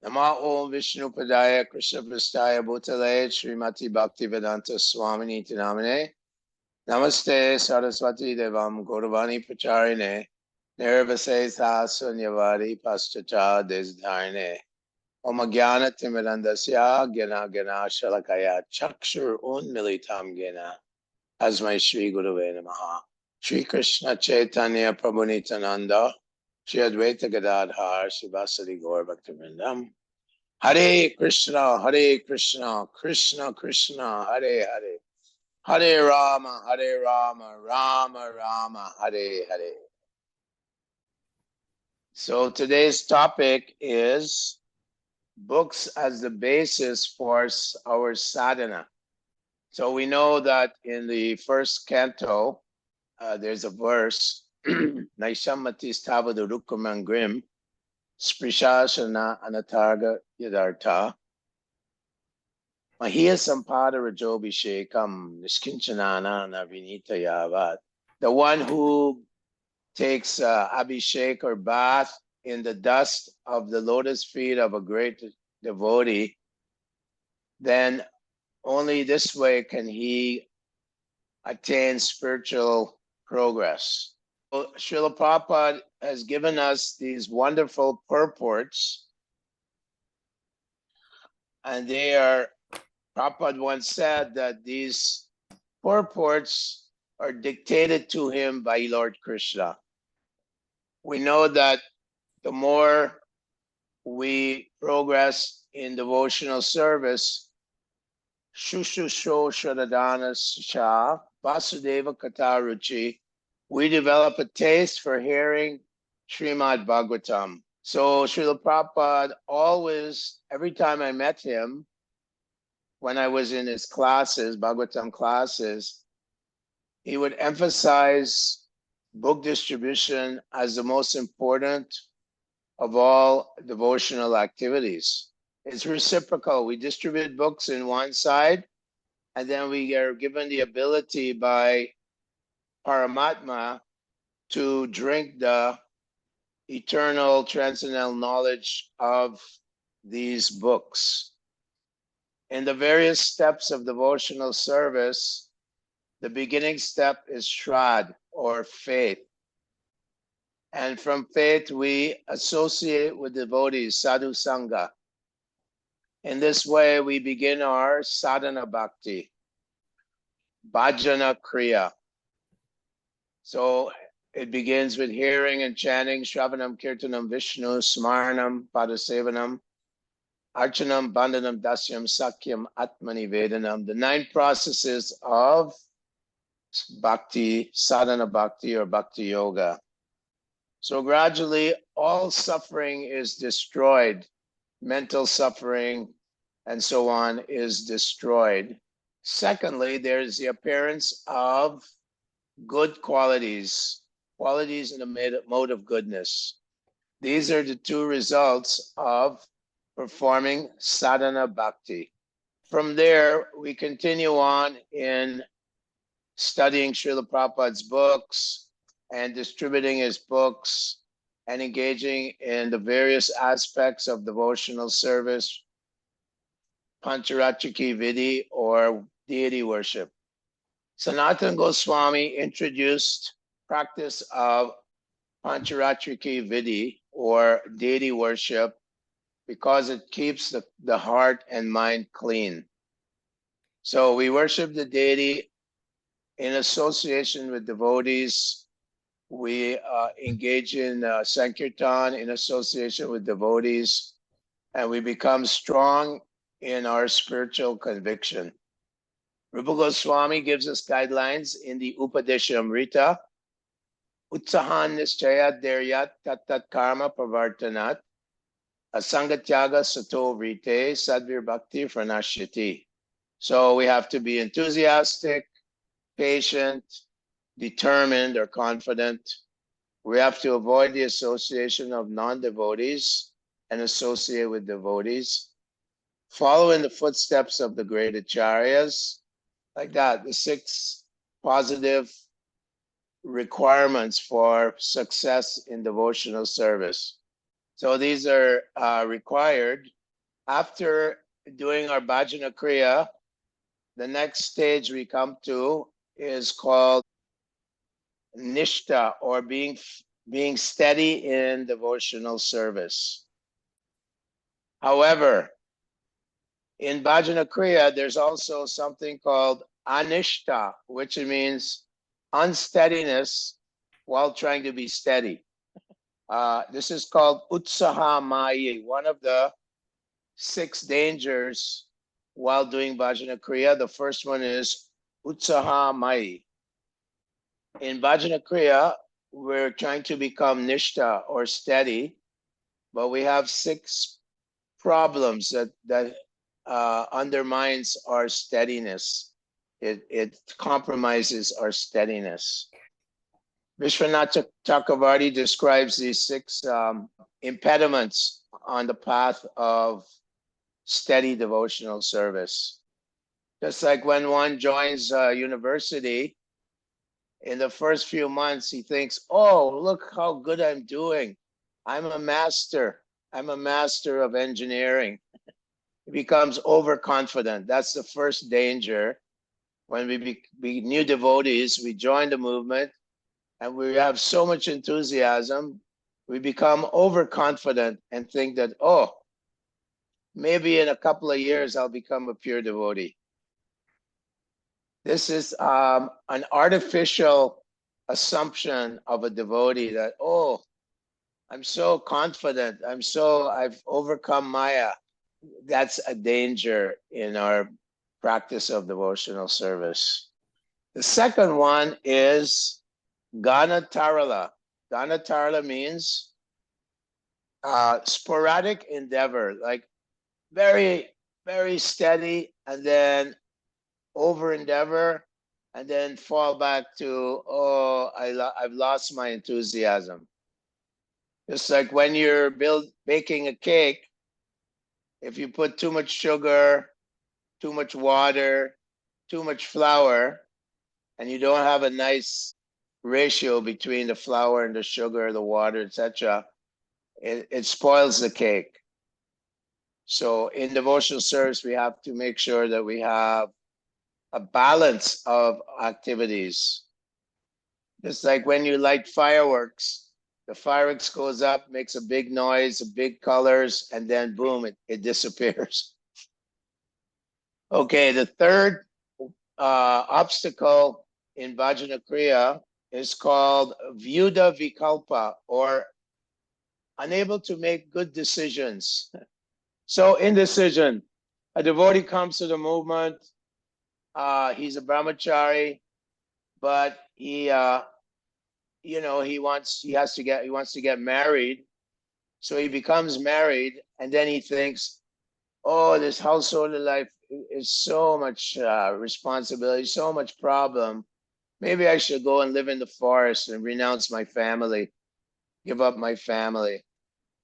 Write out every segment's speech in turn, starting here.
Nama Om Vishnu Padaya Krishna Prastaya Bhutale Srimati Bhaktivedanta Swamini Tinamine Namaste Saraswati Devam Gauravani Pacharine Nirvase Sunyavadi Paschata Desdharine Om Jnana Timirandasya Gena Gena Shalakaya Chakshur Unmilitam Gena Asmai Shri Gurave Namaha Shri Krishna Chaitanya Prabhu Nityananda Shri Advaita Gadadhar Srivasadi Gaur Bhaktivinoda Hare Krishna, Krishna Krishna, Hare Hare, Hare Rama, Rama Rama, Hare Hare. So today's topic is books as the basis for our sadhana. So we know that in the first canto, there's a verse, Naishamati Stavadu Rukamangrim, Sprishashana Anatarga Yadarta. Mahiya Sampada Rajobhishekam Niskinchanana Navinita Yavat. The one who takes abhishek or bath in the dust of the lotus feet of a great devotee, then only this way can he attain spiritual progress. So, Srila Prabhupada has given us these wonderful purports, and they are, Prabhupada once said that these purports are dictated to him by Lord Krishna. We know that the more we progress in devotional service, Shushusho Shradadana Sha Vasudeva Kataruchi, we develop a taste for hearing Srimad Bhagavatam. So Srila Prabhupada always, every time I met him, when I was in his classes, Bhagavatam classes, he would emphasize book distribution as the most important of all devotional activities. It's reciprocal. We distribute books in one side, and then we are given the ability by Paramatma to drink the eternal transcendental knowledge of these books. In the various steps of devotional service, the beginning step is Shrad, or faith. And from faith, we associate with devotees, sadhu sangha. In this way, we begin our sadhana bhakti, bhajana kriya. So it begins with hearing and chanting, shravanam, kirtanam, vishnu, smaranam, padasevanam, archanam, bandhanam, dasyam, sakyam, atmani vedanam, the 9 processes of bhakti, sadhana bhakti, or bhakti yoga. So gradually, all suffering is destroyed. Mental suffering and so on is destroyed. Secondly, there's the appearance of good qualities in the mode of goodness. These are the 2 results of performing sadhana bhakti. From there, we continue on in studying Srila Prabhupada's books and distributing his books and engaging in the various aspects of devotional service, Pancharatriki Vidhi, or deity worship. Sanatana Goswami introduced practice of Pancharatriki Vidhi, or deity worship, because it keeps the heart and mind clean. So we worship the deity in association with devotees. We engage in Sankirtan in association with devotees, and we become strong in our spiritual conviction. Rupa Goswami gives us guidelines in the Upadeshamrita. Utsahan nischayat deryat tat karma pravartanat asangatyaga sato vrite sadvir bhakti pranashyati. So we have to be enthusiastic, patient, determined, or confident. We have to avoid the association of non-devotees and associate with devotees. Follow in the footsteps of the great acharyas, like that, the 6 positive requirements for success in devotional service. So these are required. After doing our bhajana kriya, the next stage we come to is called nishta, or being steady in devotional service. However, in bhajana kriya, there's also something called anishta, which means unsteadiness while trying to be steady. This is called utsaha mayi, one of the 6 dangers while doing bhajana kriya. The first one is utsaha mayi. In bhajana kriya, we're trying to become nishta, or steady, but we have 6 problems that undermines our steadiness. It compromises our steadiness. Vishwanath Chakravarti describes these 6 impediments on the path of steady devotional service. Just like when one joins a university, in the first few months, he thinks, oh, look how good I'm doing. I'm a master. I'm a master of engineering. He becomes overconfident. That's the first danger. When we be new devotees, we join the movement, and we have so much enthusiasm, we become overconfident and think that, oh, maybe in a couple of years, I'll become a pure devotee. This is an artificial assumption of a devotee that, oh, I'm so confident. I've overcome Maya. That's a danger in our practice of devotional service. The second one is Ganatarala. Ganatarala means sporadic endeavor, like very, very steady, and then over endeavor, and then fall back to, oh, I've lost my enthusiasm. Just like when you're baking a cake, if you put too much sugar, too much water, too much flour, and you don't have a nice ratio between the flour and the sugar, the water, etc., it spoils the cake. So in devotional service, we have to make sure that we have a balance of activities. Just like when you light fireworks, the fireworks goes up, makes a big noise, big colors, and then boom, it disappears. Okay, the third obstacle in bhajana kriya is called vyuda vikalpa, or unable to make good decisions. So indecision. A devotee comes to the movement, he's a brahmachari, but he wants to get married. So he becomes married, and then he thinks, oh, this household life is so much responsibility, so much problem. Maybe I should go and live in the forest and renounce my family, give up my family.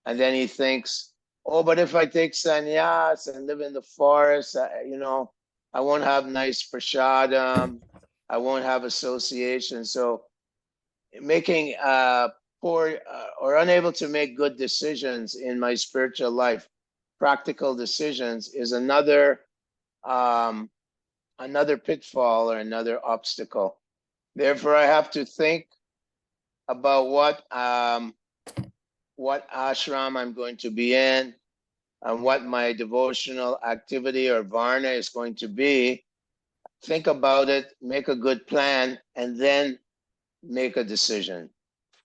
And then he thinks, oh, but if I take sannyas and live in the forest, I won't have nice prasadam, I won't have association. So making poor or unable to make good decisions in my spiritual life, practical decisions, is another pitfall or another obstacle. Therefore, I have to think about what ashram I'm going to be in and what my devotional activity or varna is going to be. Think about it, make a good plan, and then make a decision.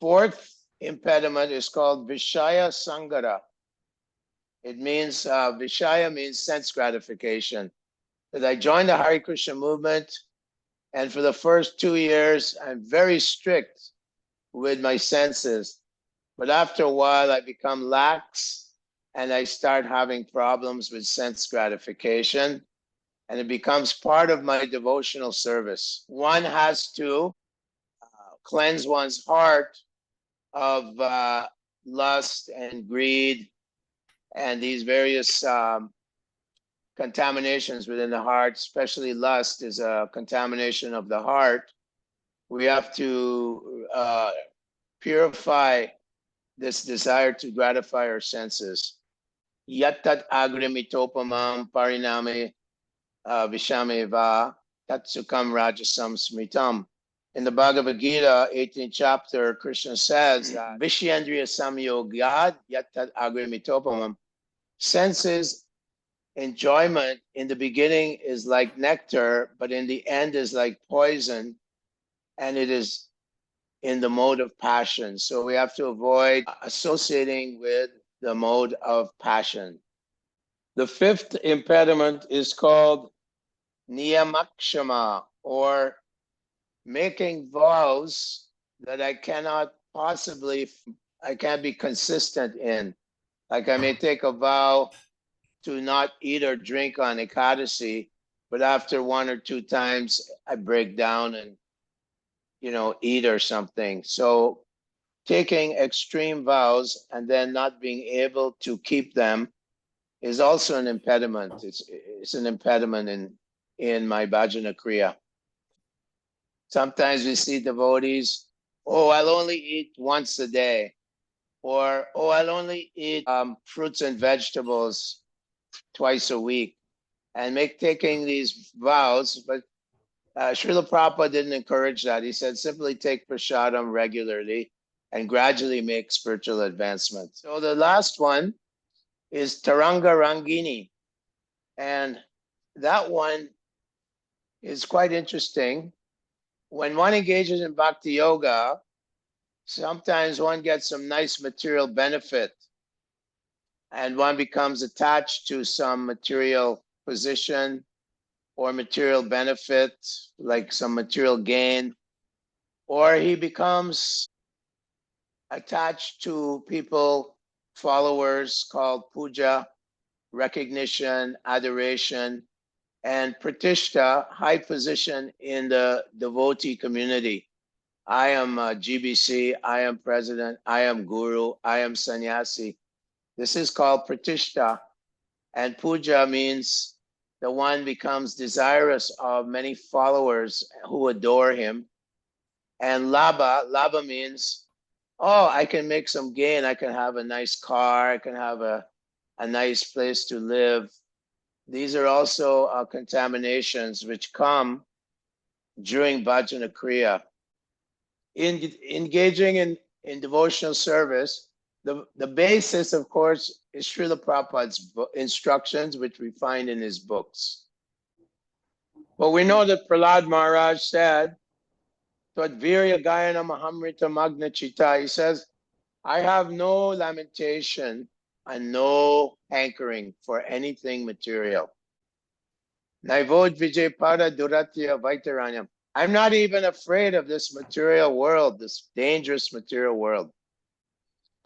Fourth impediment is called Vishaya Sangara. It means, Vishaya means sense gratification. That I joined the Hare Krishna movement, and for the first 2 years, I'm very strict with my senses. But after a while, I become lax, and I start having problems with sense gratification, and it becomes part of my devotional service. One has to cleanse one's heart of lust and greed and these various contaminations within the heart. Especially lust is a contamination of the heart. We have to purify this desire to gratify our senses. Yattat agrimitopamam pariname vishameva tatsukam rajasam smritam. In the Bhagavad Gita, 18th chapter, Krishna says that Vishyandriya samyogad yattat agrimitopamam. Senses enjoyment in the beginning is like nectar, but in the end is like poison, and it is in the mode of passion. So we have to avoid associating with the mode of passion. The fifth impediment is called niyamakshama, or making vows that I can't be consistent in. Like I may take a vow to not eat or drink on Ekadasi, but after one or two times I break down and, eat or something. So taking extreme vows and then not being able to keep them is also an impediment. It's an impediment in my bhajana kriya. Sometimes we see devotees, oh, I'll only eat once a day, or oh, I'll only eat fruits and vegetables twice a week, and taking these vows. But Srila Prabhupada didn't encourage that. He said simply take prasadam regularly and gradually make spiritual advancement. So the last one is Taranga Rangini. And that one is quite interesting. When one engages in bhakti yoga, sometimes one gets some nice material benefit and one becomes attached to some material position or material benefit, like some material gain, or he becomes attached to people, followers, called puja, recognition, adoration, and pratishta, high position in the devotee community. I am GBC, I am president, I am guru, I am sannyasi. This is called pratishta, and puja means the one becomes desirous of many followers who adore him. And labha means, oh, I can make some gain. I can have a nice car. I can have a nice place to live. These are also contaminations which come during bhajana kriya. In engaging in devotional service, the basis, of course, is Srila Prabhupada's instructions, which we find in his books. But we know that Prahlad Maharaj said, Tadvirya Gayana Mahamrita Magna Chitta. He says, I have no lamentation and no hankering for anything material. Naivod Vijay Pada Duratya Vaitaranyam. I'm not even afraid of this material world, this dangerous material world.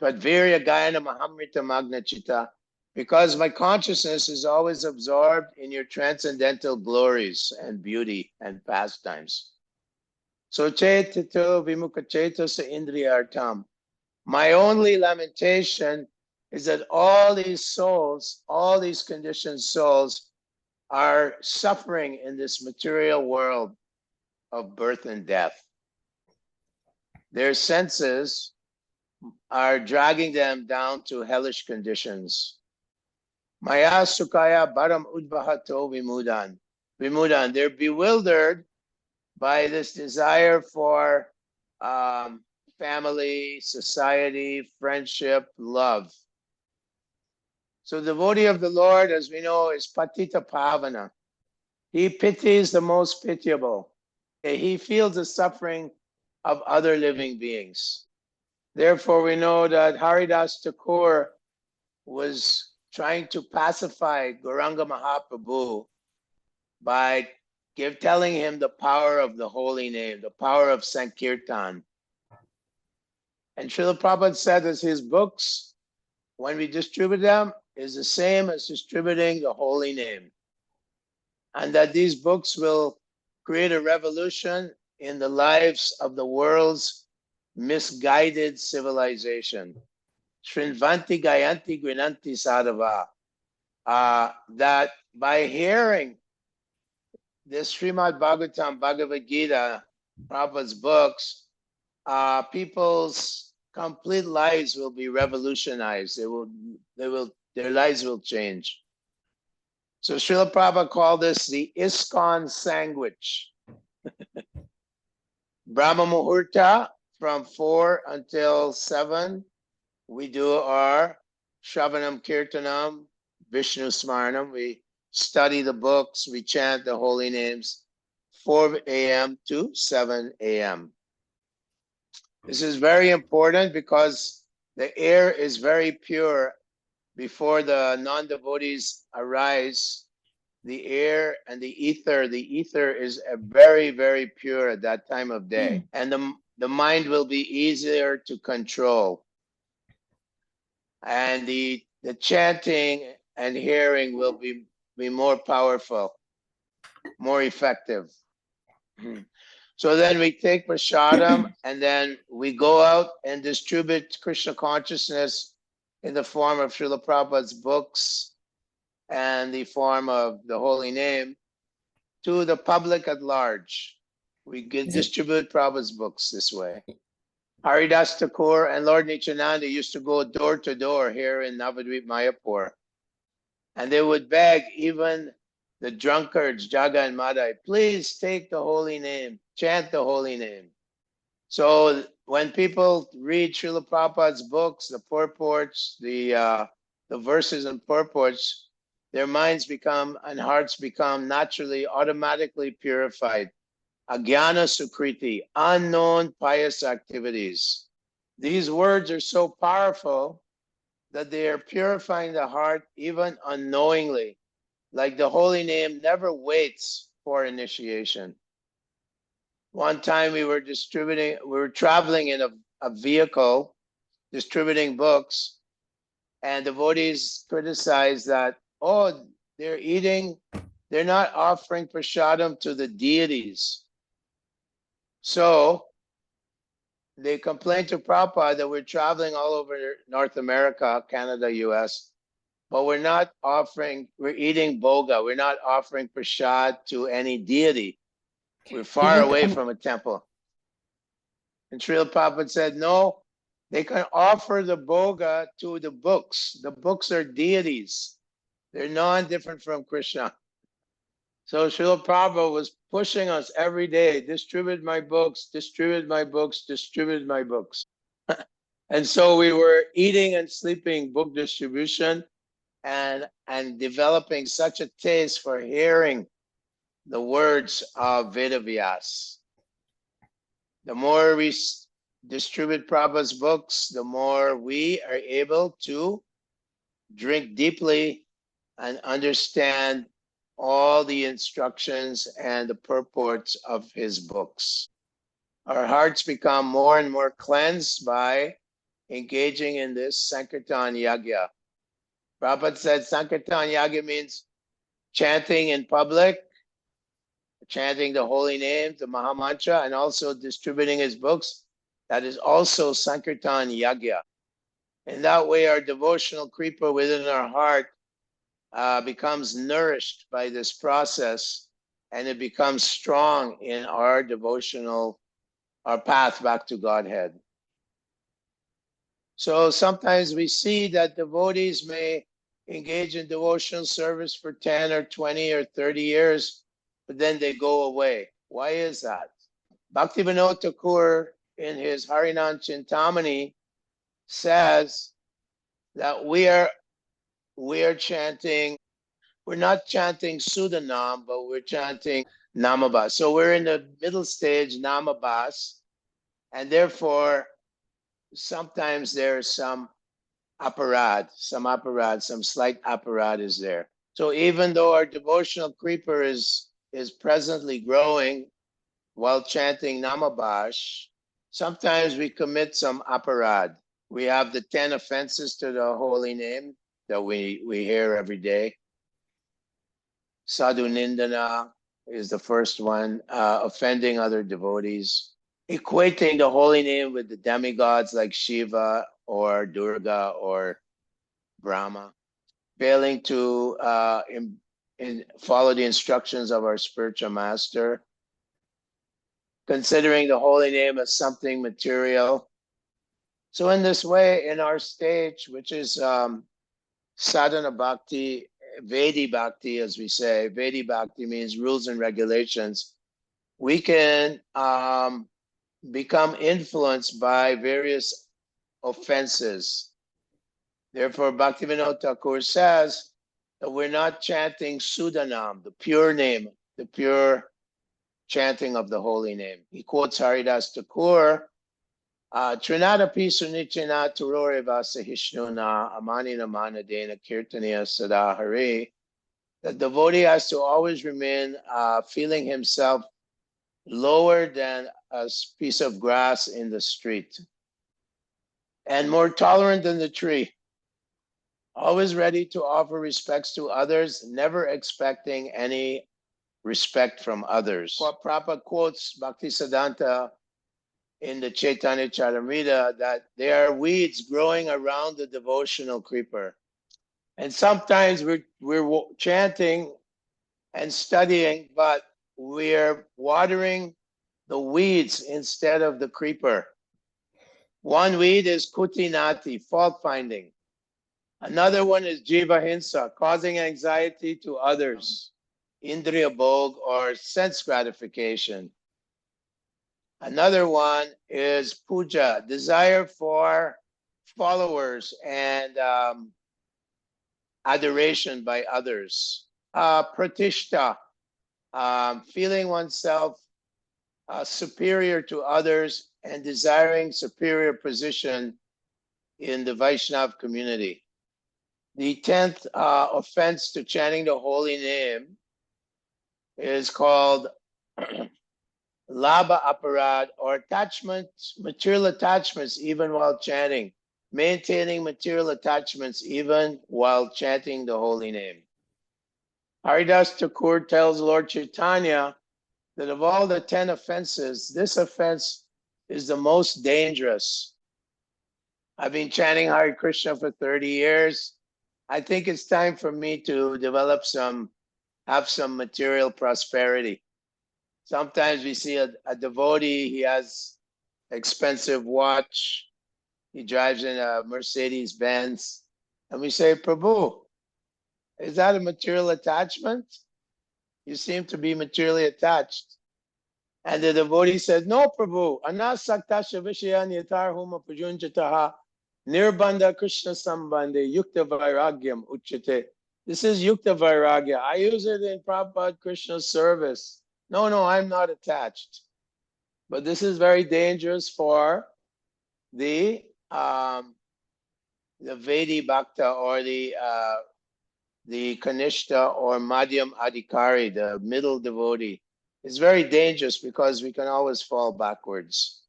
Tadvirya Gayana Mahamrita Magna Chitta. Because my consciousness is always absorbed in your transcendental glories and beauty and pastimes. So chetito vimukacheto sa indriyartam. My only lamentation is that all these souls, all these conditioned souls, are suffering in this material world of birth and death. Their senses are dragging them down to hellish conditions. Maya sukaya baram udvahato vimudan. Vimudan, they're bewildered by this desire for family, society, friendship, love. So the devotee of the Lord, as we know, is patita pavana. He pities the most pitiable. He feels the suffering of other living beings. Therefore, we know that Haridas Thakur was trying to pacify Gauranga Mahaprabhu by telling him the power of the holy name, the power of Sankirtan. And Srila Prabhupada said that his books, when we distribute them, is the same as distributing the holy name. And that these books will create a revolution in the lives of the world's misguided civilization. Shrinvanti Gayanti Grinanti Sadhava. That by hearing this Srimad Bhagavatam, Bhagavad Gita, Prabhupada's books, people's complete lives will be revolutionized. Their lives will change. So Srila Prabhupada called this the ISKCON sandwich. Brahma Muhurta from 4 until 7. We do our Shravanam Kirtanam, Vishnu Smaranam. We study the books, we chant the holy names, 4 a.m. to 7 a.m. This is very important because the air is very pure before the non-devotees arise. The air and the ether is very, very pure at that time of day. And the mind will be easier to control. And the chanting and hearing will be more powerful, more effective. So then we take prasadam and then we go out and distribute Krishna consciousness in the form of Srila Prabhupada's books and the form of the holy name to the public at large. We distribute Prabhupada's books this way. Haridas Thakur and Lord Nityananda used to go door to door here in Navadvip Mayapur. And they would beg even the drunkards, Jaga and Madai, please take the holy name, chant the holy name. So when people read Srila Prabhupada's books, the purports, the verses and purports, their minds become and hearts become naturally, automatically purified. Agyana Sukriti, unknown pious activities. These words are so powerful that they are purifying the heart even unknowingly. Like the holy name never waits for initiation. One time we were traveling in a vehicle, distributing books, and devotees criticized that, oh, they're not offering prasadam to the deities. So they complained to Prabhupada that we're traveling all over North America, Canada, US, but we're eating boga. We're not offering prasad to any deity. We're far away from a temple. And Srila Prabhupada said, no, they can offer the boga to the books. The books are deities. They're non-different from Krishna. So Srila Prabhupada was pushing us every day, distribute my books, distribute my books, distribute my books. And so we were eating and sleeping book distribution and developing such a taste for hearing the words of Vedavyas. The more we distribute Prabhupada's books, the more we are able to drink deeply and understand all the instructions and the purports of his books. Our hearts become more and more cleansed by engaging in this Sankirtan Yagya. Prabhupada said Sankirtan Yagya means chanting in public, chanting the holy name, the Mahamantra, and also distributing his books. That is also Sankirtan Yagya. In that way, our devotional kripa within our heart becomes nourished by this process, and it becomes strong in our our path back to Godhead. So sometimes we see that devotees may engage in devotional service for 10 or 20 or 30 years, but then they go away. Why is that? Bhaktivinoda Thakur in his Harinam Chintamani says that we are chanting, we're not chanting Sudanam, but we're chanting Namabhas. So we're in the middle stage, Namabhas, and therefore sometimes there's some slight aparad is there. So even though our devotional creeper is presently growing while chanting Namabhash, sometimes we commit some aparad. We have the 10 offenses to the holy name that we hear every day. Sadhu Nindana is the first one, offending other devotees, equating the holy name with the demigods like Shiva or Durga or Brahma, failing to follow the instructions of our spiritual master, considering the holy name as something material, So in this way, in our stage, which is sadhana bhakti, Vedi bhakti, as we say, Vedi bhakti means rules and regulations. We can become influenced by various offenses. Therefore, Bhaktivinoda Thakur says that we're not chanting Sudanam, the pure name, the pure chanting of the holy name. He quotes Haridas Thakur, Trinadapi Sunichina Turore Vasahishnuna Amanina Manadena Kirtaniya Sadahari. The devotee has to always remain feeling himself lower than a piece of grass in the street and more tolerant than the tree. Always ready to offer respects to others, never expecting any respect from others. Prabhupada quotes Bhaktisiddhanta in the Chaitanya Charitamrita that there are weeds growing around the devotional creeper. And sometimes we're chanting and studying, but we're watering the weeds instead of the creeper. One weed is kutinati, fault finding. Another one is jiva hinsa, causing anxiety to others, indriya bhog or sense gratification. Another one is puja, desire for followers and adoration by others. Pratishta, feeling oneself superior to others and desiring superior position in the Vaishnav community. The 10th offense to chanting the holy name is called Labha Aparad, or attachments, material attachments even while chanting, maintaining material attachments even while chanting the holy name. Haridas Thakur tells Lord Chaitanya that of all the 10 offenses, this offense is the most dangerous. I've been chanting Hare Krishna for 30 years. I think it's time for me to develop have some material prosperity. Sometimes we see a devotee, he has expensive watch, he drives in a Mercedes Benz, and we say, Prabhu, is that a material attachment? You seem to be materially attached. And the devotee says, no, Prabhu, anasaktasha vishayan yatar huma pujunjataha nirbandha Krishna sambandhe yukta vairagyam uchate. This is yukta vairagya. I use it in Prabhupada Krishna's service. No, I'm not attached. But this is very dangerous for the Vedi Bhakta or the Kanishta or Madhyam Adhikari, the middle devotee. It's very dangerous because we can always fall backwards.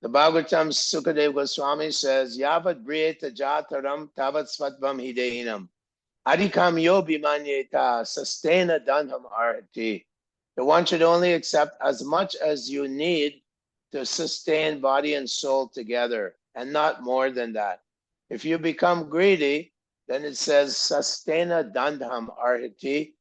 The Bhagavatam Sukadev Goswami says, Yavad Briyeta Jataram Tavat Svatvam Hideinam. Adhikam yo bimanyeta sustaina dandham arhati. The one should only accept as much as you need to sustain body and soul together, and not more than that. If you become greedy, then it says sustaina dandham arhati.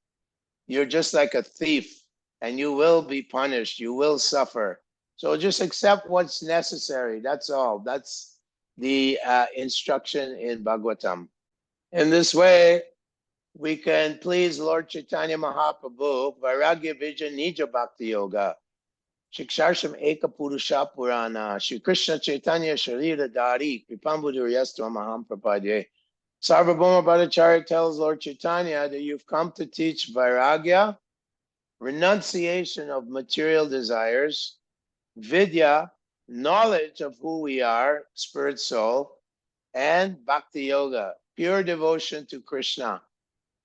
You're just like a thief, and you will be punished. You will suffer. So just accept what's necessary. That's all. That's the instruction in Bhagavatam. In this way, we can please Lord Chaitanya Mahaprabhu, Vairagya Vijay Nija Bhakti Yoga, Shiksharsham Eka Purusha Purana, Shri Krishna Chaitanya Sharira Dari, Kripambudur Yastva Maham Prapadye. Sarvabhauma Bhattacharya tells Lord Chaitanya that you've come to teach Vairagya, renunciation of material desires, Vidya, knowledge of who we are, spirit soul, and Bhakti Yoga, pure devotion to Krishna.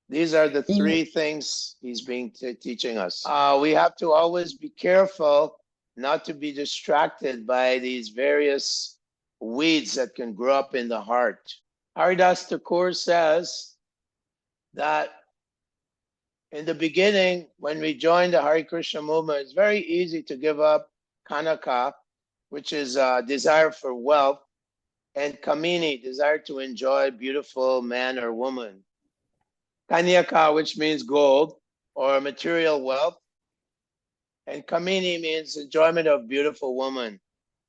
These are the three things he's been teaching us. We have to always be careful not to be distracted by these various weeds that can grow up in the heart. Haridas Thakur says that in the beginning, when we joined the Hare Krishna movement, it's very easy to give up Kanaka, which is desire for wealth, and Kamini, desire to enjoy beautiful man or woman. Kanyaka, which means gold or material wealth. And Kamini means enjoyment of beautiful woman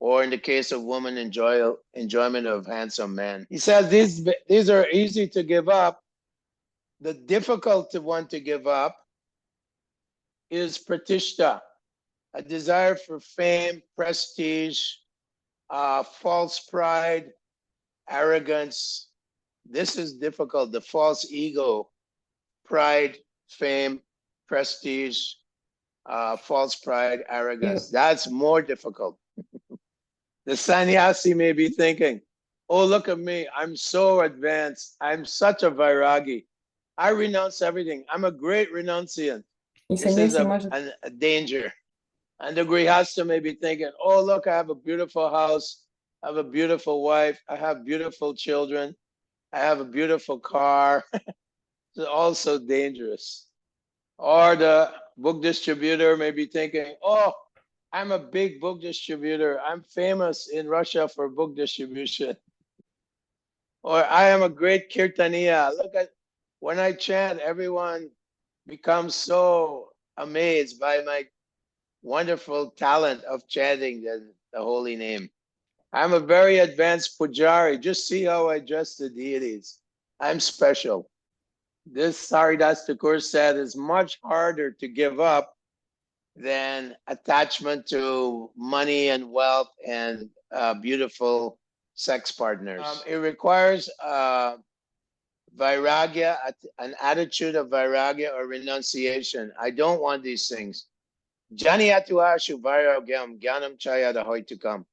or in the case of women, enjoyment of handsome men. He says these are easy to give up. The difficult one to give up is pratishta, a desire for fame, prestige, false pride, arrogance. This is difficult. The false ego, pride, fame, prestige, false pride, arrogance. That's more difficult. The sannyasi may be thinking, oh, look at me. I'm so advanced. I'm such a vairagi. I renounce everything. I'm a great renunciant. This is a danger. And the grihasta may be thinking, oh, look, I have a beautiful house. I have a beautiful wife. I have beautiful children. I have a beautiful car. It's also dangerous. Or the book distributor may be thinking, oh, I'm a big book distributor. I'm famous in Russia for book distribution. Or I am a great kirtaniya. Look at when I chant, everyone becomes so amazed by my wonderful talent of chanting the holy name. I'm a very advanced pujari. Just see how I dress the deities. I'm special. This Haridas Thakur said is much harder to give up than attachment to money and wealth and beautiful sex partners. It requires vairagya, an attitude of vairagya or renunciation. I don't want these things. Janiyatva shubharagyam gyanam chayada hoitukam.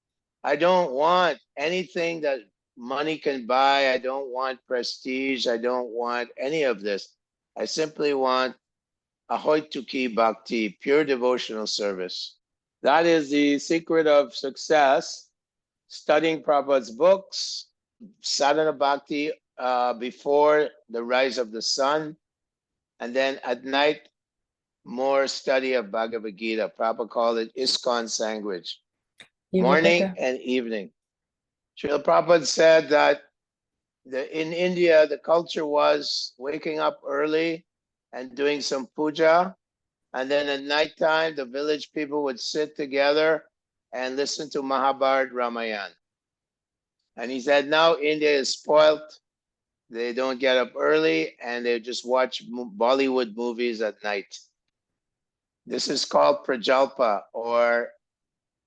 I don't want anything that money can buy. I don't want prestige. I don't want any of this. I simply want ahoituki bhakti, pure devotional service. That is the secret of success. Studying Prabhupada's books, sadhana bhakti before the rise of the sun, and then at night, more study of Bhagavad Gita. Prabhupada called it ISKCON language. Morning and evening. Srila Prabhupada said that in India, the culture was waking up early and doing some puja. And then at nighttime, the village people would sit together and listen to Mahabharata Ramayana. And he said, now India is spoilt. They don't get up early and they just watch Bollywood movies at night. This is called prajalpa, or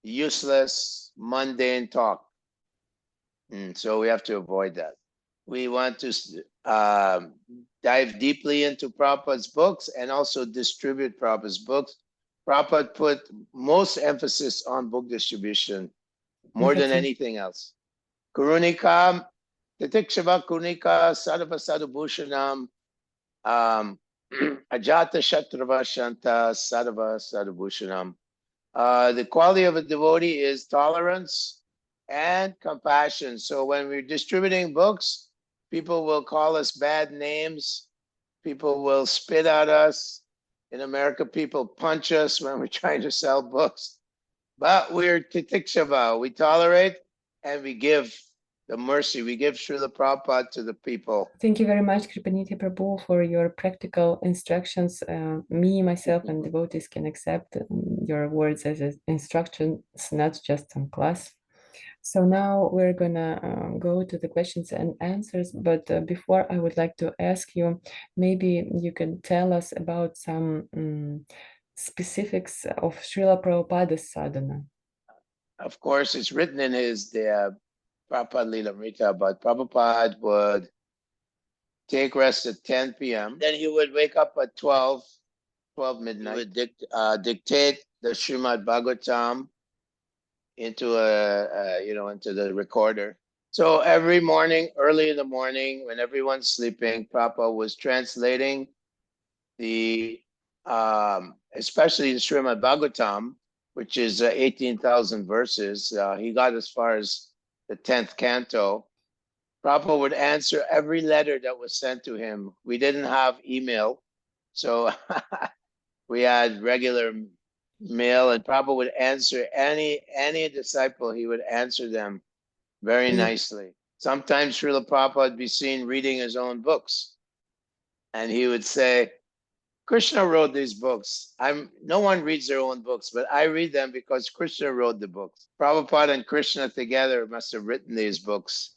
useless, mundane talk. So we have to avoid that. We want to dive deeply into Prabhupada's books and also distribute Prabhupada's books. Prabhupada put most emphasis on book distribution more than anything else. Kurunika, Titikshava Kurunika, Sadhava Sadhubhushanam, Ajata Shatrava Shanta, Sadhava Sadhubhushanam. The quality of a devotee is tolerance and compassion. So when we're distributing books, people will call us bad names. People will spit at us. In America, people punch us when we're trying to sell books. But we're titikshava. We tolerate and we give the mercy. We give Srila Prabhupada to the people. Thank you very much, Kripanidhi Prabhu, for your practical instructions. Me, myself, and devotees can accept your words as instructions, not just some class. So now we're gonna go to the questions and answers, but before I would like to ask you, maybe you can tell us about some specifics of Srila Prabhupada's sadhana. Of course, it's written in his Prabhupada Lilamrita, but Prabhupada would take rest at 10 p.m. Then he would wake up at 12 midnight. He would dictate the Srimad Bhagavatam into into the recorder. So every morning, early in the morning, when everyone's sleeping, Prabhupada was translating the, especially the Srimad Bhagavatam, which is 18,000 verses. He got as far as the 10th canto. Prabhupada would answer every letter that was sent to him. We didn't have email, so we had regular mail, and Prabhupada would answer any disciple. He would answer them very nicely. Sometimes Srila Prabhupada would be seen reading his own books, and he would say, Krishna wrote these books. No one reads their own books, but I read them because Krishna wrote the books. Prabhupada and Krishna together must have written these books.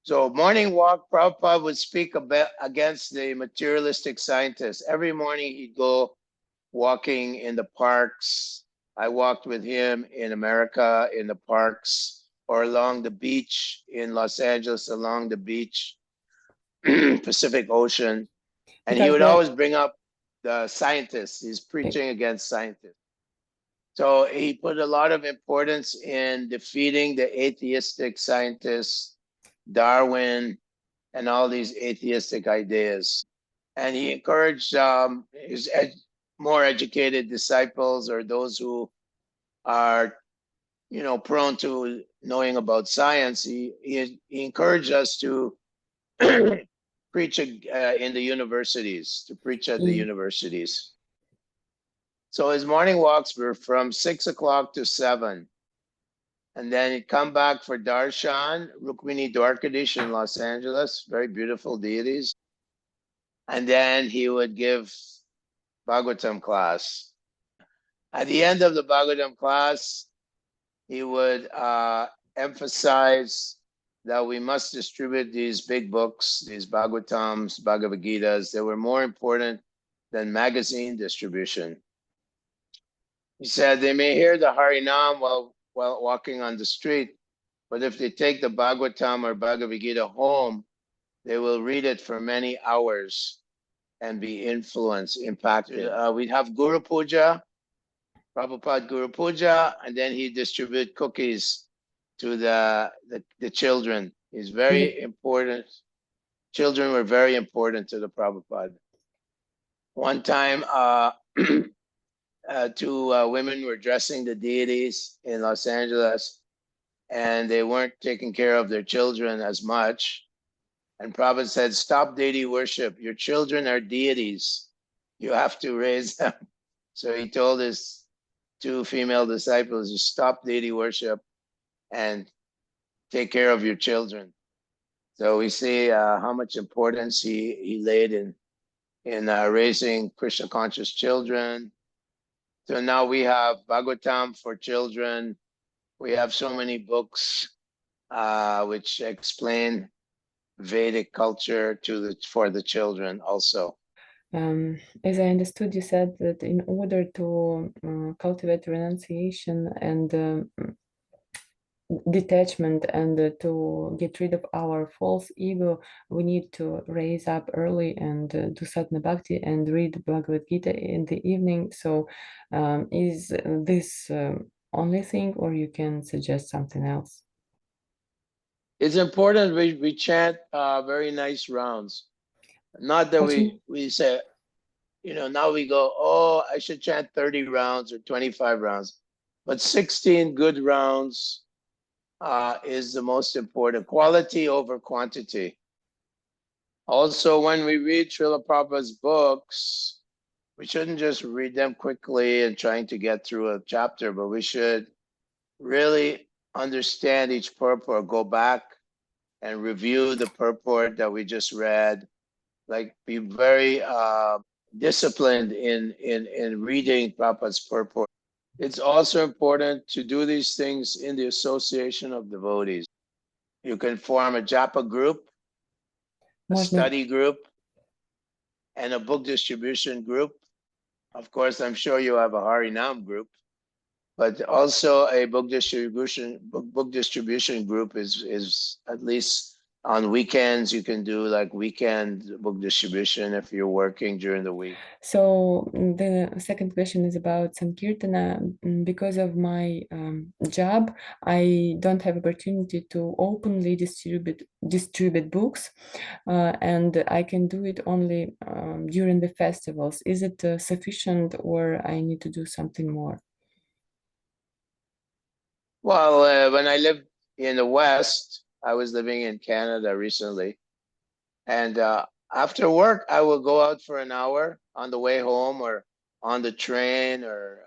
So morning walk, Prabhupada would speak against the materialistic scientists. Every morning he'd go walking in the parks. I walked with him in America in the parks or along the beach in Los Angeles, along the beach, Pacific Ocean. And he would always bring up the scientists. He's preaching against scientists. So he put a lot of importance in defeating the atheistic scientists, Darwin, and all these atheistic ideas. And he encouraged his more educated disciples or those who are, prone to knowing about science. He encouraged us to preach in the universities, to preach at the universities. So his morning walks were from 6 o'clock to 7. And then he'd come back for Darshan, Rukmini Dwarkadish in Los Angeles, very beautiful deities. And then he would give Bhagavatam class. At the end of the Bhagavatam class, he would emphasize that we must distribute these big books, these Bhagavatams, Bhagavad Gitas. They were more important than magazine distribution. He said they may hear the Harinam while walking on the street, but if they take the Bhagavatam or Bhagavad Gita home, they will read it for many hours and be influenced, impacted. We'd have Guru Puja, Prabhupada Guru Puja, and then he'd distribute cookies to the children. He's very important. Children were very important to the Prabhupada. One time, two women were dressing the deities in Los Angeles, and they weren't taking care of their children as much. And Prabhupada said, stop deity worship. Your children are deities. You have to raise them. So he told his two female disciples, you stop deity worship and take care of your children. So we see how much importance he laid in raising Krishna conscious children. So now we have Bhagavatam for children. We have so many books which explain Vedic culture for the children also. As I understood, you said that in order to cultivate renunciation and detachment and to get rid of our false ego, we need to raise up early and do sadhana bhakti and read Bhagavad Gita in the evening. So is this only thing, or you can suggest something else? It's important we chant very nice rounds. Not that we say, now we go, oh, I should chant 30 rounds or 25 rounds. But 16 good rounds is the most important. Quality over quantity. Also, when we read Srila Prabhupada's books, we shouldn't just read them quickly and trying to get through a chapter, but we should really understand each purport, go back and review the purport that we just read, like be very disciplined in reading Prabhupada's purport. It's also important to do these things in the association of devotees. You can form a japa group, a study group, and a book distribution group. Of course, I'm sure you have a Harinam group, but also a book distribution group is at least on weekends. You can do like weekend book distribution if you're working during the week. So the second question is about Sankirtana. Because of my job, I don't have opportunity to openly distribute books, and I can do it only during the festivals. Is it sufficient, or I need to do something more? Well, when I lived in the West, I was living in Canada recently. And after work, I will go out for an hour on the way home or on the train or,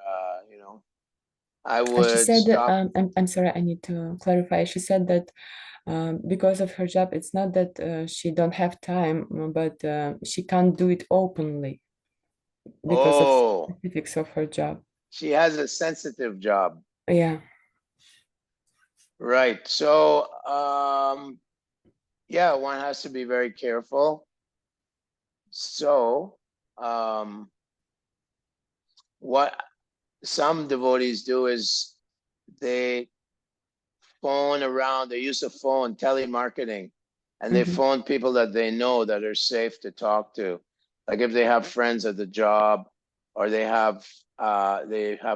I would she said, stop. I'm sorry, I need to clarify. She said that because of her job, it's not that she don't have time, but she can't do it openly. because of Oh, specifics of her job. she has a sensitive job. Yeah. Right. So, yeah, one has to be very careful. So, what some devotees do is they phone around, they use a phone, telemarketing, and they phone people that they know that are safe to talk to. Like if they have friends at the job, or they have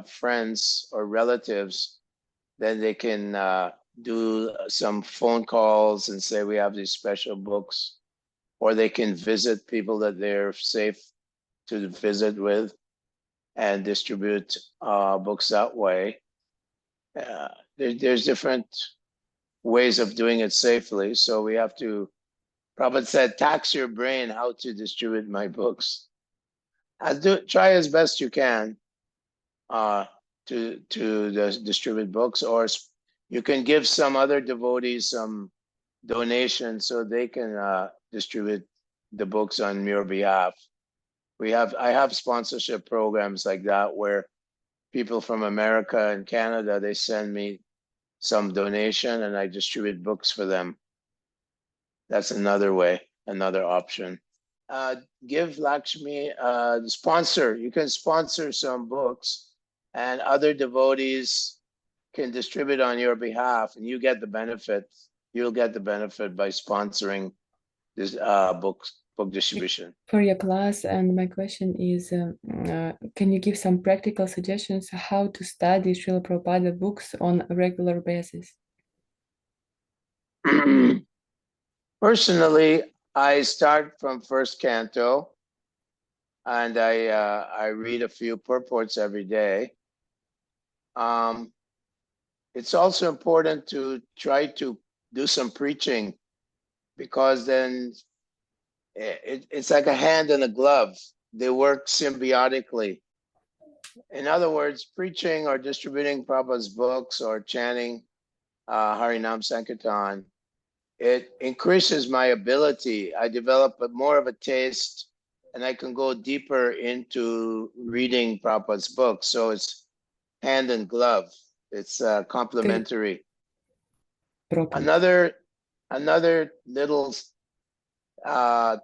friends or relatives, then they can do some phone calls and say we have these special books, or they can visit people that they're safe to visit with and distribute books that way. There's different ways of doing it safely. So we have to, Prabhupada said, tax your brain how to distribute my books. Try as best you can to distribute books, or you can give some other devotees some donation so they can distribute the books on your behalf. I have sponsorship programs like that where people from America and Canada, they send me some donation and I distribute books for them. That's another way, another option. Give Lakshmi sponsor. You can sponsor some books and other devotees can distribute on your behalf and you get the benefit. You'll get the benefit by sponsoring this book distribution. For your class, and my question is, can you give some practical suggestions how to study Srila Prabhupada books on a regular basis? Personally, I start from first canto and I read a few purports every day. It's also important to try to do some preaching, because then it's like a hand and a glove. They work symbiotically. In other words, preaching or distributing Prabhupada's books or chanting Harinam Sankirtan, it increases my ability. I develop more of a taste and I can go deeper into reading Prabhupada's books. So it's hand and glove. It's complementary. Another little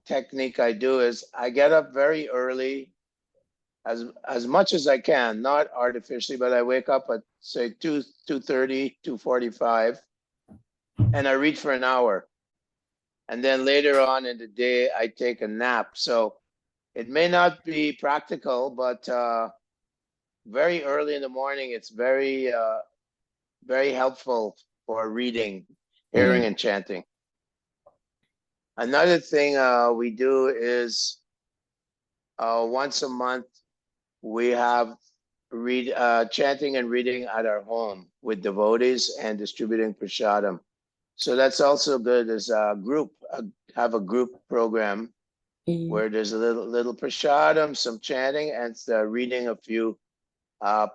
technique I do is I get up very early, as much as I can, not artificially, but I wake up at say 2:30, 2:45, and I read for an hour. And then later on in the day, I take a nap. So it may not be practical, but very early in the morning, it's very helpful for reading, hearing, and chanting. Another thing we do is once a month, we have chanting and reading at our home with devotees and distributing prasadam. So that's also good as a group, have a group program where there's a little prasadam, some chanting, and reading a few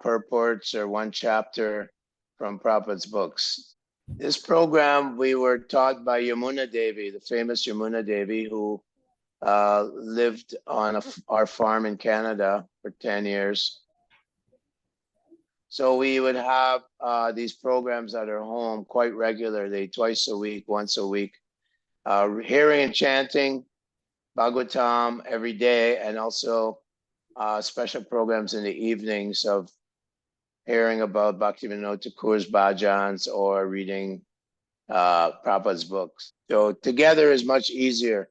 purports or one chapter from Prabhupada's books. This program, we were taught by Yamuna Devi, the famous Yamuna Devi, who lived on our farm in Canada for 10 years. So we would have these programs at our home quite regularly, twice a week, once a week, hearing and chanting Bhagavatam every day, and also special programs in the evenings of hearing about Bhaktivinoda Thakur's bhajans or reading Prabhupada's books. So together is much easier.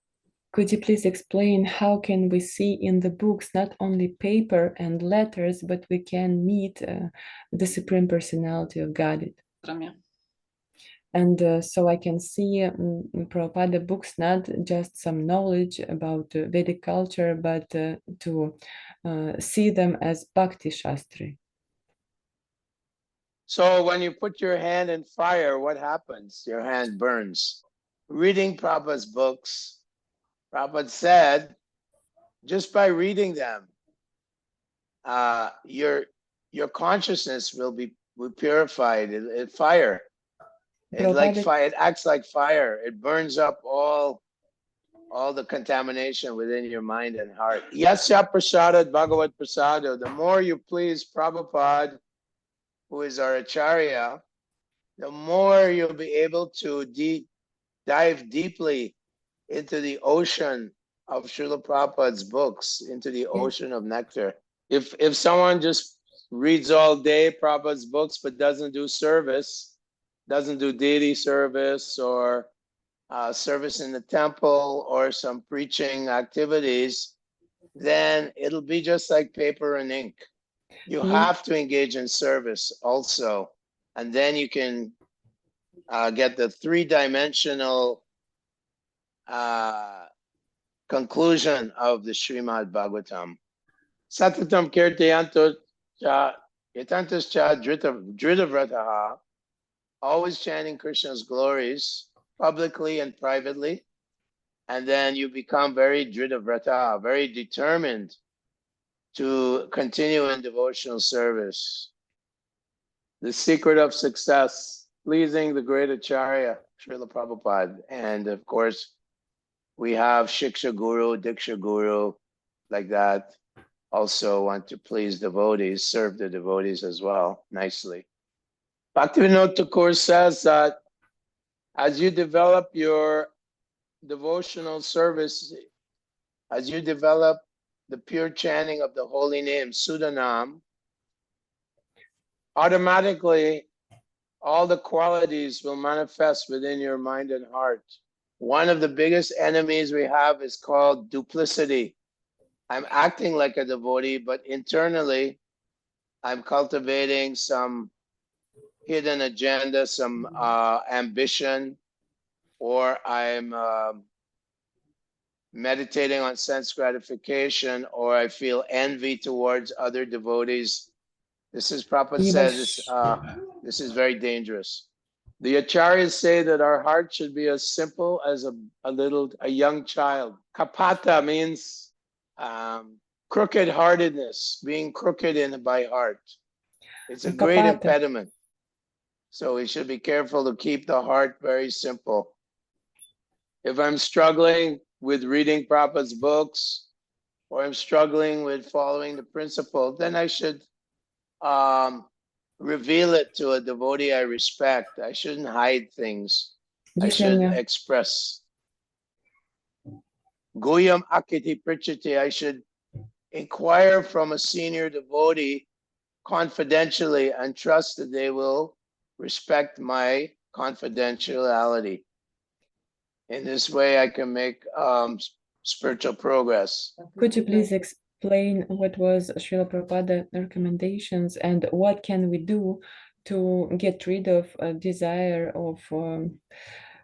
Could you please explain how can we see in the books not only paper and letters, but we can meet the Supreme Personality of Godhead? And so I can see Prabhupada books, not just some knowledge about Vedic culture, but to see them as Bhakti Shastri. So when you put your hand in fire, what happens? Your hand burns. Reading Prabhupada's books, Prabhupada said, just by reading them, your consciousness will be purified. It acts like fire. It burns up all all the contamination within your mind and heart. Yasya prasada bhagavat prasada. The more you please Prabhupada, who is our acharya, the more you'll be able to dive deeply into the ocean of Srila Prabhupada's books, into the ocean of nectar. If someone just reads all day Prabhupada's books but doesn't do service, doesn't do deity service or service in the temple or some preaching activities, then it'll be just like paper and ink. You have to engage in service also, and then you can get the three-dimensional conclusion of the Srimad Bhagavatam. Satatam kirtayanto cha yatantas cha dritavrataha, always chanting Krishna's glories publicly and privately, and then you become very dritavrata, very determined to continue in devotional service. The secret of success, pleasing the great Acharya, Srila Prabhupada. And of course, we have Shiksha Guru, Diksha Guru, like that. Also want to please devotees, serve the devotees as well, nicely. Bhaktivinoda Thakur says that as you develop your devotional service, as you develop the pure chanting of the holy name, Sudanam, automatically all the qualities will manifest within your mind and heart. One of the biggest enemies we have is called duplicity. I'm acting like a devotee, but internally, I'm cultivating some hidden agenda, some ambition, or I'm meditating on sense gratification, or I feel envy towards other devotees. This is Prabhupada says, this is very dangerous. The acharyas say that our heart should be as simple as a young child. Kapata means crooked-heartedness, being crooked by heart. It's a great impediment. So we should be careful to keep the heart very simple. If I'm struggling with reading Prabhupada's books, or I'm struggling with following the principle, then I should reveal it to a devotee I respect. I shouldn't hide things. I should express. Guyam akiti prichati. I should inquire from a senior devotee confidentially and trust that they will respect my confidentiality. In this way, I can make spiritual progress. Could you please explain what was Srila Prabhupada recommendations and what can we do to get rid of a desire of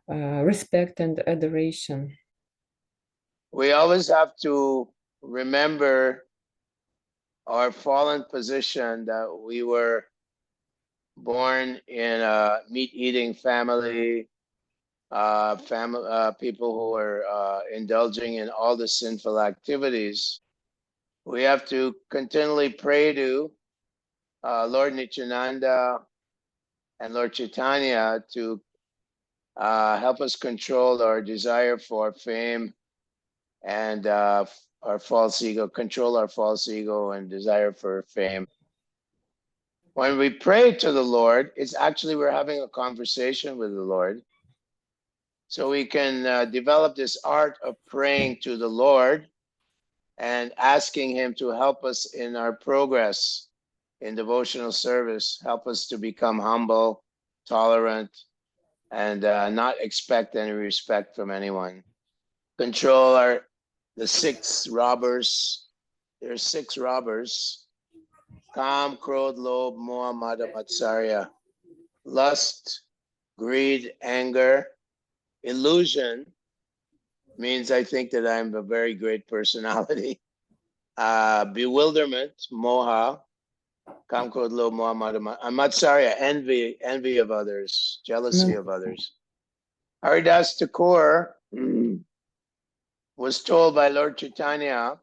respect and adoration? We always have to remember our fallen position, that we were born in a meat-eating family, people who are indulging in all the sinful activities. We have to continually pray to Lord Nityananda and Lord Chaitanya to help us control our desire for fame and our false ego, control our false ego and desire for fame. When we pray to the Lord, it's actually we're having a conversation with the Lord. So we can develop this art of praying to the Lord and asking him to help us in our progress in devotional service, help us to become humble, tolerant, and not expect any respect from anyone. Control the 6 robbers. There's 6 robbers. Kam, Krodh, Lobh, Moha, Mada, Matsarya. Lust, greed, anger. Illusion means I think that I'm a very great personality. Bewilderment, moha, Kam, Krodh, Lobh, Moha, Mada, Matsarya, envy of others, jealousy of others. Haridas Thakur was told by Lord Chaitanya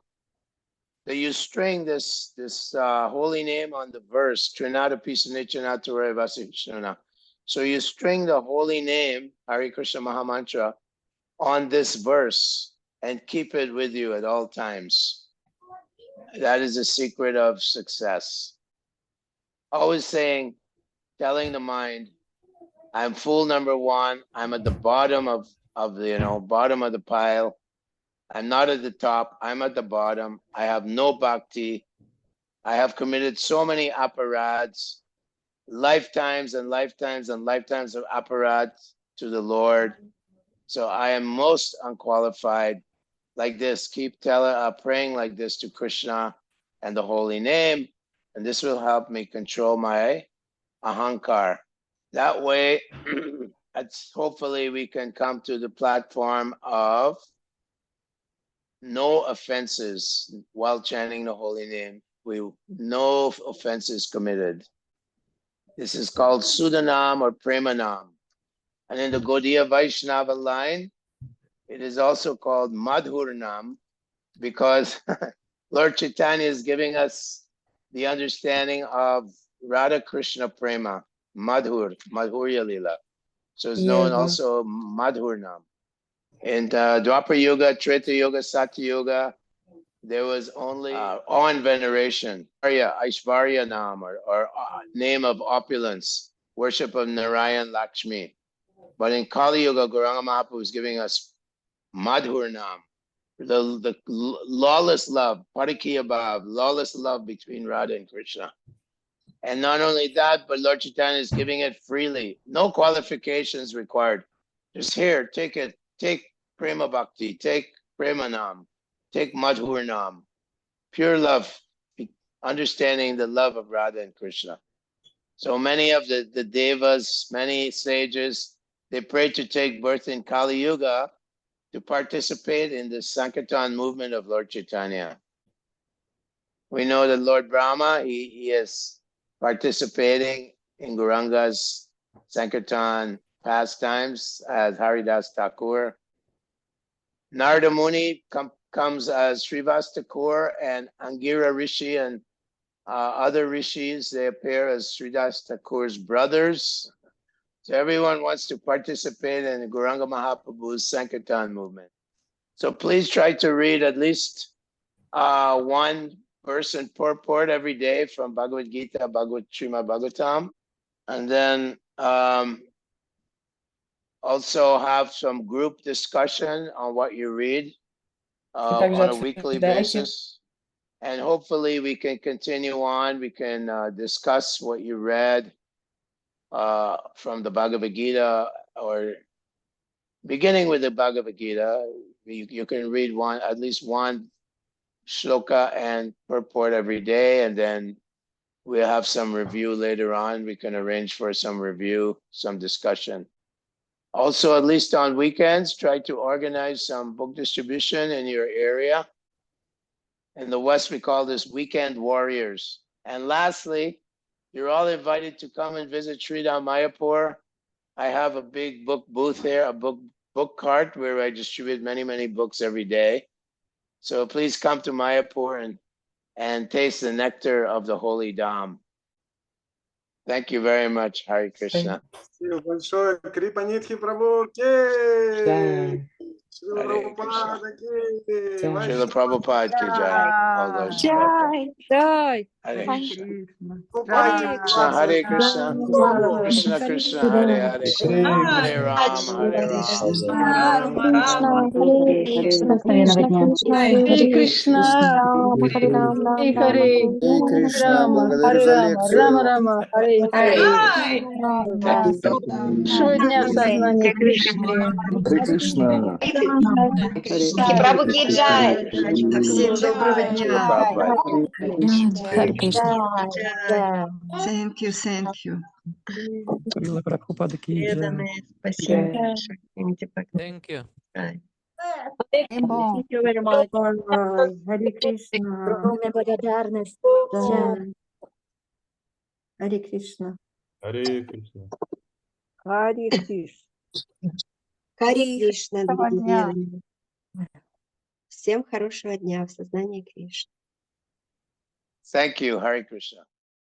that you string this holy name on the verse, Trinada Pisanichanatore Vasishana. So you string the holy name, Hare Krishna Mahamantra, on this verse. and keep it with you at all times. That is the secret of success. Always saying, telling the mind, I'm fool number one. I'm at the bottom of the bottom of the pile. I'm not at the top. I'm at the bottom. I have no bhakti. I have committed so many aparads, lifetimes and lifetimes and lifetimes of apparats to the Lord. So I am most unqualified. Like this, keep praying like this to Krishna and the holy name, and this will help me control my ahankar. That way, hopefully we can come to the platform of no offenses while chanting the holy name. No offenses committed. This is called Sudanam or Premanam. And in the Gaudiya Vaishnava line, it is also called Madhurnam, because Lord Chaitanya is giving us the understanding of Radha Krishna Prema, Madhurya Lila. So it's known also Madhurnam. In Dwapar Yuga, Treta Yuga, Satya Yuga, there was only awe and veneration, Aishvarya Nam, or name of opulence, worship of Narayan Lakshmi. But in Kali Yuga, Gauranga Mahaprabhu is giving us Madhur Nam, the lawless love, Parikiya Bhav, lawless love between Radha and Krishna. And not only that, but Lord Chaitanya is giving it freely. No qualifications required. Just here, take it. Take Prema Bhakti, take Prema Nam, take Madhur Nam. Pure love, understanding the love of Radha and Krishna. So many of the devas, many sages, they pray to take birth in Kali Yuga to participate in the Sankirtan movement of Lord Chaitanya. We know that Lord Brahma, he is participating in Gauranga's Sankirtan pastimes as Haridas Thakur. Narada Muni comes as Srivas Thakur, and Angira Rishi and other rishis, they appear as Sridas Thakur's brothers. So everyone wants to participate in the Gauranga Mahaprabhu's Sankirtan movement. So please try to read at least one verse and purport every day from Bhagavad Gita, Srimad Bhagavatam, and then also have some group discussion on what you read on a weekly basis. And hopefully we can continue on. We can discuss what you read from the Bhagavad Gita, or beginning with the Bhagavad Gita. You can read at least one shloka and purport every day, and then we'll have some review later on. We can arrange for some review, some discussion. Also, at least on weekends, try to organize some book distribution in your area. In the West, we call this weekend warriors. And lastly, you're all invited to come and visit Sridham Mayapur. I have a big book booth here, a book cart where I distribute many, many books every day. So please come to Mayapur and taste the nectar of the holy Dham. Thank you very much. Hare Krishna. Спасибо большое. Крипанидхи Прабhu ки! Srila Prabhupada ki! Srila Prabhupada ki jai. All those Jai, Jai. Hare Krishna. Krishna, Hare Krishna. Krishna Krishna Hare Hare. Hare Rama, Hare Rama. Krishna, Hare Krishna, Hare Krishna, Hare Rama, Hare Rama, Hare Krishna, благодарю Hare за Rama, Rama лекцию. Rama, Hare Hare. Большого дня сознания Кришны. Hare Krishna. Прабhu ki Jai. Всем доброго Srila дня. Prabhupada. Hare Krishna. Thank you, thank you. Srila Prabhupada ki jai. Спасибо. Thank you. Thank you very much. Hare Krishna. Огромная благодарность. Jai. Hare Krishna. Hare Krishna. Hare Krishna. Харе Кришна, дорогие. Всем хорошего дня в сознании Кришны. Thank you. Hare Krishna.